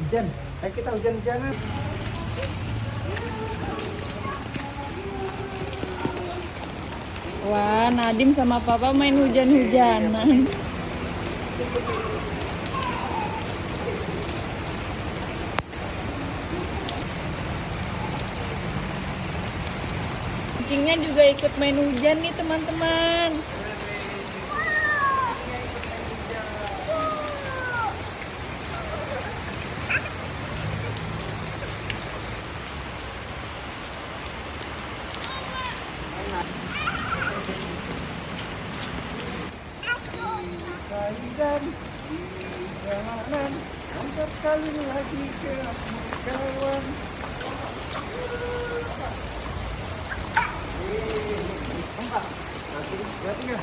Hujan, ayo kita hujan-hujanan. Wah, Nadim sama Papa main hujan-hujanan. Kucingnya juga ikut main hujan nih teman-teman. Hujan di jalanan, angkat kali lagi ke aku kawan. Enggak, berarti enggak.